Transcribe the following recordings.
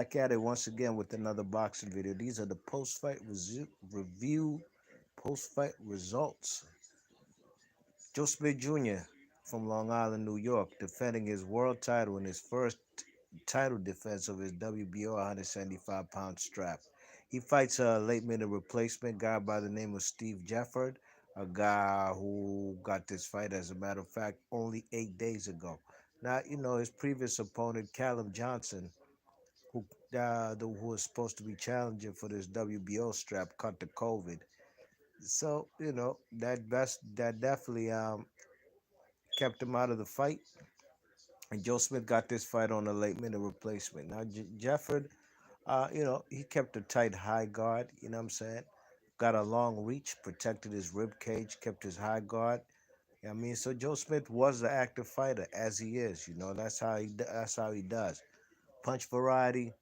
Back at it once again with another boxing video. These are the review, post-fight results. Joe Smith Jr. from Long Island, New York, defending his world title in his first title defense of his WBO 175-pound strap. He fights a late minute replacement guy by the name of Steve Geffrard, a guy who got this fight, as a matter of fact, only 8 days ago. Now, his previous opponent, Callum Johnson, who who was supposed to be challenging for this WBO strap, caught the COVID. So that definitely kept him out of the fight. And Joe Smith got this fight on a late minute replacement. Now Jefford, he kept a tight high guard. You know what I'm saying? Got a long reach, protected his rib cage, kept his high guard. I mean, so Joe Smith was the active fighter as he is. That's how he does. Punch variety,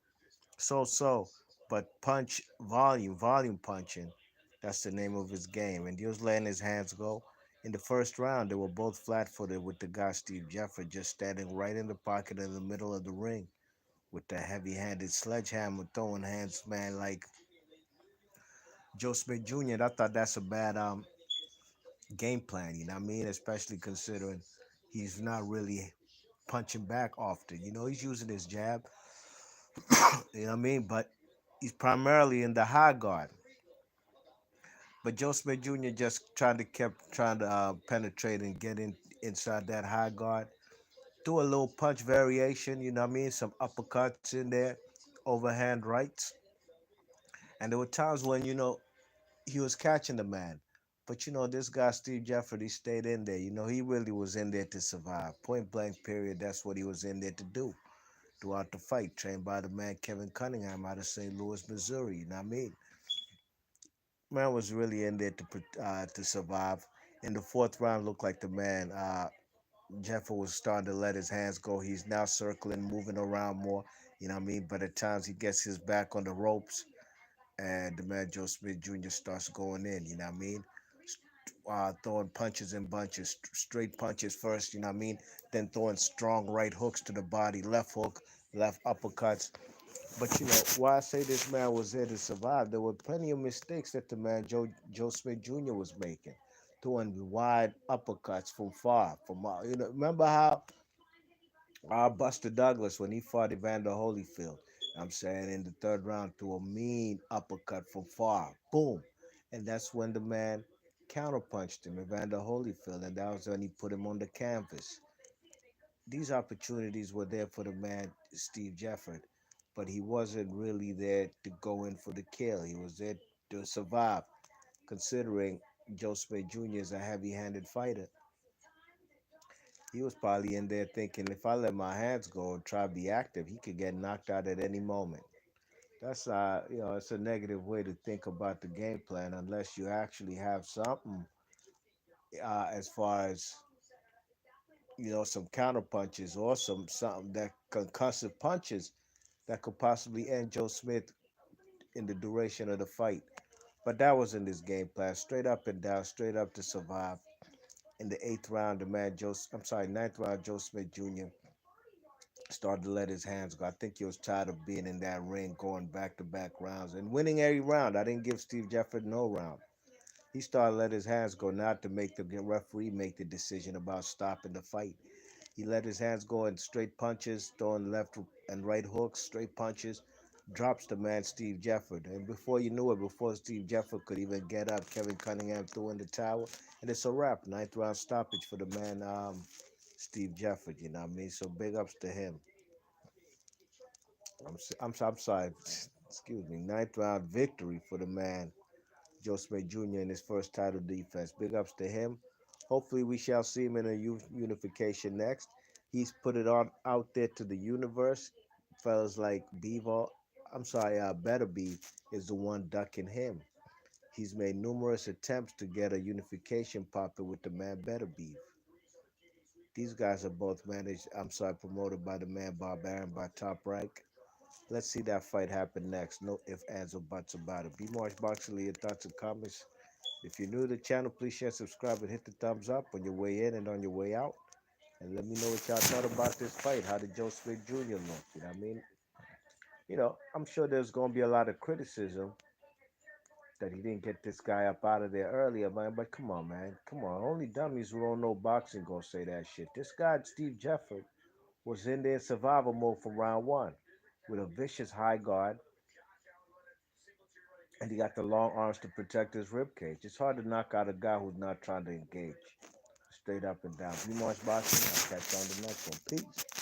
so, but punch volume punching. That's the name of his game. And he was letting his hands go. In the first round, they were both flat footed with the guy Steve Jeffrey just standing right in the pocket in the middle of the ring with the heavy handed sledgehammer throwing hands, man, like Joe Smith Jr. And I thought that's a bad game plan, you know what I mean? Especially considering he's not really punching back often. He's using his jab, you know what I mean? But he's primarily in the high guard. But Joe Smith Jr. just kept trying to penetrate and get inside that high guard. Do a little punch variation, you know what I mean? Some uppercuts in there, overhand rights. And there were times when, he was catching the man. But this guy Steve Jeffrey, he stayed in there. He really was in there to survive. Point blank period, that's what he was in there to do throughout the fight. Trained by the man Kevin Cunningham out of St. Louis, Missouri. You know what I mean? Man was really in there to survive. In the fourth round, looked like the man Jeffer was starting to let his hands go. He's now circling, moving around more. You know what I mean? But at times he gets his back on the ropes, and the man Joe Smith Jr. starts going in. You know what I mean? Throwing punches in bunches, straight punches first. You know what I mean? Then throwing strong right hooks to the body, left hook, left uppercuts. But why I say this man was there to survive, there were plenty of mistakes that the man Joe Smith Jr. was making, throwing wide uppercuts from far. Remember how Buster Douglas when he fought Evander Holyfield? I'm saying in the third round threw a mean uppercut from far, boom, and that's when the man counterpunched him, Evander Holyfield, and that was when he put him on the canvas. These opportunities were there for the man Steve Jefford, but he wasn't really there to go in for the kill. He was there to survive. Considering Joe Smith Jr. is a heavy-handed fighter, he was probably in there thinking, if I let my hands go and try to be active, he could get knocked out at any moment. That's it's a negative way to think about the game plan unless you actually have something as far as some counter punches or something that concussive punches that could possibly end Joe Smith in the duration of the fight. But that wasn't his game plan. Straight up and down, straight up to survive. In the ninth round, Joe Smith Jr. started to let his hands go. I think he was tired of being in that ring, going back to back rounds and winning every round. I didn't give Steve Jefford no round. He started to let his hands go, not to make the referee make the decision about stopping the fight. He let his hands go in straight punches, throwing left and right hooks, straight punches, drops the man Steve Jefford. And before you knew it, before Steve Jefford could even get up, Kevin Cunningham threw in the towel, and it's a wrap. Ninth round stoppage for the man Steve Jefford. You know what I mean? So big ups to him. I'm sorry. Excuse me. Ninth round victory for the man Joe Smith Jr. in his first title defense. Big ups to him. Hopefully, we shall see him in a unification next. He's put it on out there to the universe. Fellas like Beaver, Better Beef is the one ducking him. He's made numerous attempts to get a unification popping with the man Better Beef. These guys are both promoted by the man Barbarian by Top Rank. Let's see that fight happen next. No ifs, ands, or buts about it. Be more boxing, your thoughts and comments. If you're new to the channel, please share, subscribe, and hit the thumbs up on your way in and on your way out. And let me know what y'all thought about this fight. How did Joe Smith Jr. look? You know what I mean? I'm sure there's going to be a lot of criticism that he didn't get this guy up out of there earlier, man. But come on, man. Come on. Only dummies who don't know boxing gonna say that shit. This guy, Steve Geffrard, was in there in survival mode from round one with a vicious high guard, and he got the long arms to protect his rib cage. It's hard to knock out a guy who's not trying to engage. Straight up and down. If you watch boxing, I'll catch you on the next one. Peace.